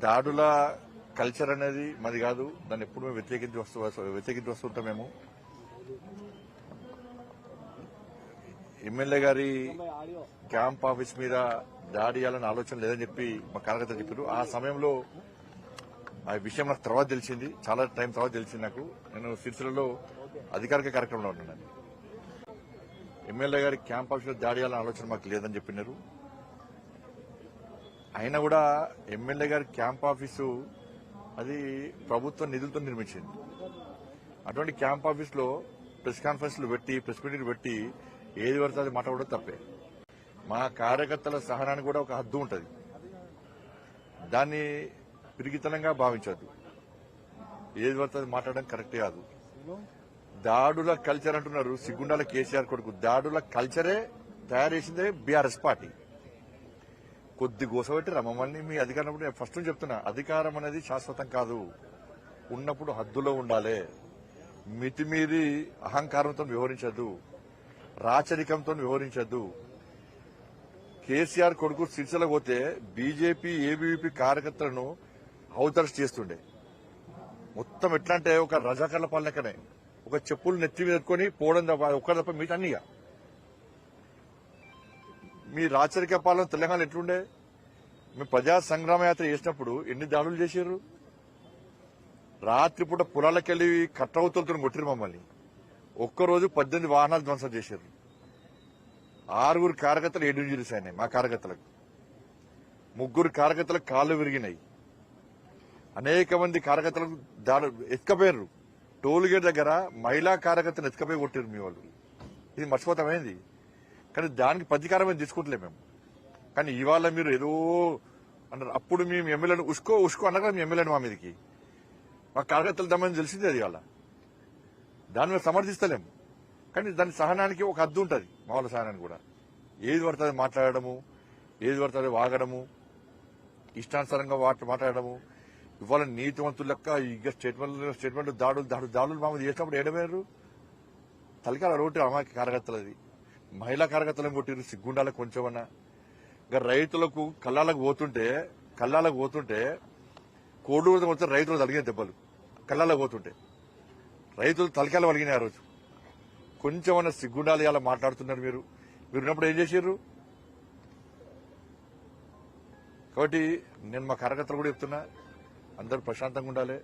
దాడుల కల్చర్ అనేది మాది కాదు. దాన్ని ఎప్పుడు మేము వ్యతిరేకించి వస్తుంటాం. మేము ఎమ్మెల్యే గారి క్యాంప్ ఆఫీస్ మీద దాడి చేయాలని ఆలోచన లేదని చెప్పి మా కార్యకర్తలు చెప్పారు. ఆ సమయంలో ఆ విషయం నాకు తర్వాత తెలిసింది, చాలా టైం తర్వాత తెలిసింది నాకు. నేను సిరిసిల్లలో అధికారిక కార్యక్రమంలో ఉన్నాను. ఎమ్మెల్యే గారి క్యాంప్ ఆఫీస్ లో దాడి చేయాలని ఆలోచన మాకు లేదని చెప్పినారు. అయినా కూడా ఎమ్మెల్యే గారి క్యాంప్ ఆఫీసు అది ప్రభుత్వ నిధులతో నిర్మించింది. అటువంటి క్యాంప్ ఆఫీస్ లో ప్రెస్ కాన్ఫరెన్స్లు పెట్టి, ప్రెస్ మీటింగ్ పెట్టి ఏది పడితే అది మాట్లాడడం తప్పే. మా కార్యకర్తల సహనానికి కూడా ఒక హద్దు ఉంటుంది. దాన్ని పిరిగితనంగా భావించద్దు. ఏది పడితే అది మాట్లాడడం కరెక్ట్ కాదు. దాడుల కల్చర్ అంటున్నారు. సిగ్గుండాల కేసీఆర్ కొడుకు దాడుల కల్చరే తయారు చేసిందే బీఆర్ఎస్ పార్టీ. కొద్ది గోసబెట్టిరా మమ్మల్ని మీ అధికారం. ఫస్ట్ చెప్తున్నా, అధికారం అనేది శాశ్వతం కాదు. ఉన్నప్పుడు హద్దులో ఉండాలి. మితిమీరి అహంకారంతో వ్యవహరించద్దు, రాచరికంతో వ్యవహరించద్దు. కేసీఆర్ కొడుకు సిరిసిల్ల పోతే బీజేపీ ఏబీవీపీ కార్యకర్తలను హౌతర్స్ చేస్తుండే. మొత్తం ఎట్లా అంటే ఒక రజాకర్ల పాలనకనే, ఒక చెప్పులు నెత్తి మీద పెట్టుకుని పోవడం తప్ప ఒక్కరి తప్ప మీట అన్నీగా. మీ రాచరిక పాలన తెలంగాణ ఎట్లుండే? మేము ప్రజా సంగ్రామ యాత్ర చేసినప్పుడు ఎన్ని దాడులు చేశారు? రాత్రిపూట పొలాలకెళ్లి కట్టవుతులతో కొట్టిరు మమ్మల్ని. ఒక్కరోజు 18 వాహనాలు ధ్వంసం చేశారు. 6 కార్యకర్తలు 7 ఇంజరీస్ అయినాయి. మా కార్యకర్తలకు 3 కార్యకర్తలకు కాళ్లు విరిగినాయి. అనేక మంది కార్యకర్తలకు ఎత్తుకపోయారు. టోల్ గేట్ దగ్గర మహిళా కార్యకర్తలు ఎత్తుకపోయి కొట్టారు మీ వాళ్ళు. ఇది మర్చిపోతామైంది. కానీ దానికి ప్రతీకారం తీసుకుంటలే మేము. కానీ ఇవాళ మీరు ఏదో అన్నారు. అప్పుడు మేము ఎమ్మెల్యేను ఉష్కో అన్నారు కదా. మీ ఎమ్మెల్యేను మా మీదకి మా కార్యకర్తలు దమ్మని తెలిసింది. అది ఇవాళ దాన్ని మేము సమర్థిస్తలేము. కానీ దాని సహనానికి ఒక హద్దు ఉంటుంది. మా వాళ్ళ సహనానికి కూడా ఏది పడుతుంది మాట్లాడము, ఏది పడుతుంది వాగడము, ఇష్టానుసారంగా మాట్లాడము. ఇవాళ నీతివంతులు లెక్క ఇక స్టేట్మెంట్ దాడులు మామూలు చేసినప్పుడు ఏడమేరు తలకాల రోడ్డు అమ్మాయి కార్యకర్తలది. మహిళా కార్యకర్తలను కొట్టిరు. సిగ్గుండాల కొంచెమన్నా. ఇంకా రైతులకు కళ్ళాలకు పోతుంటే కోడూరు వస్తే రైతులు తలిగిన దెబ్బలు కళ్ళాలకు పోతుంటే రైతులు తలకాయలు వలిగినాయి. ఆ రోజు కొంచెమన్నా సిగ్గుండాలి అలా మాట్లాడుతున్నారు. మీరు ఉన్నప్పుడు ఏం చేశారు? కాబట్టి నేను మా కార్యకర్తలు కూడా చెప్తున్నా, అందరూ ప్రశాంతంగా ఉండాలి.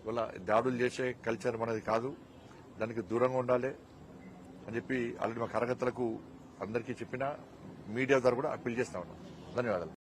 ఇవాళ దాడులు చేసే కల్చర్ మనది కాదు, దానికి దూరంగా ఉండాలి అని చెప్పి ఆల్రెడీ మా కార్యకర్తలకు అందరికీ చెప్పినా, మీడియా ద్వారా కూడా అప్పీల్ చేస్తా ఉన్నాం. ధన్యవాదాలు.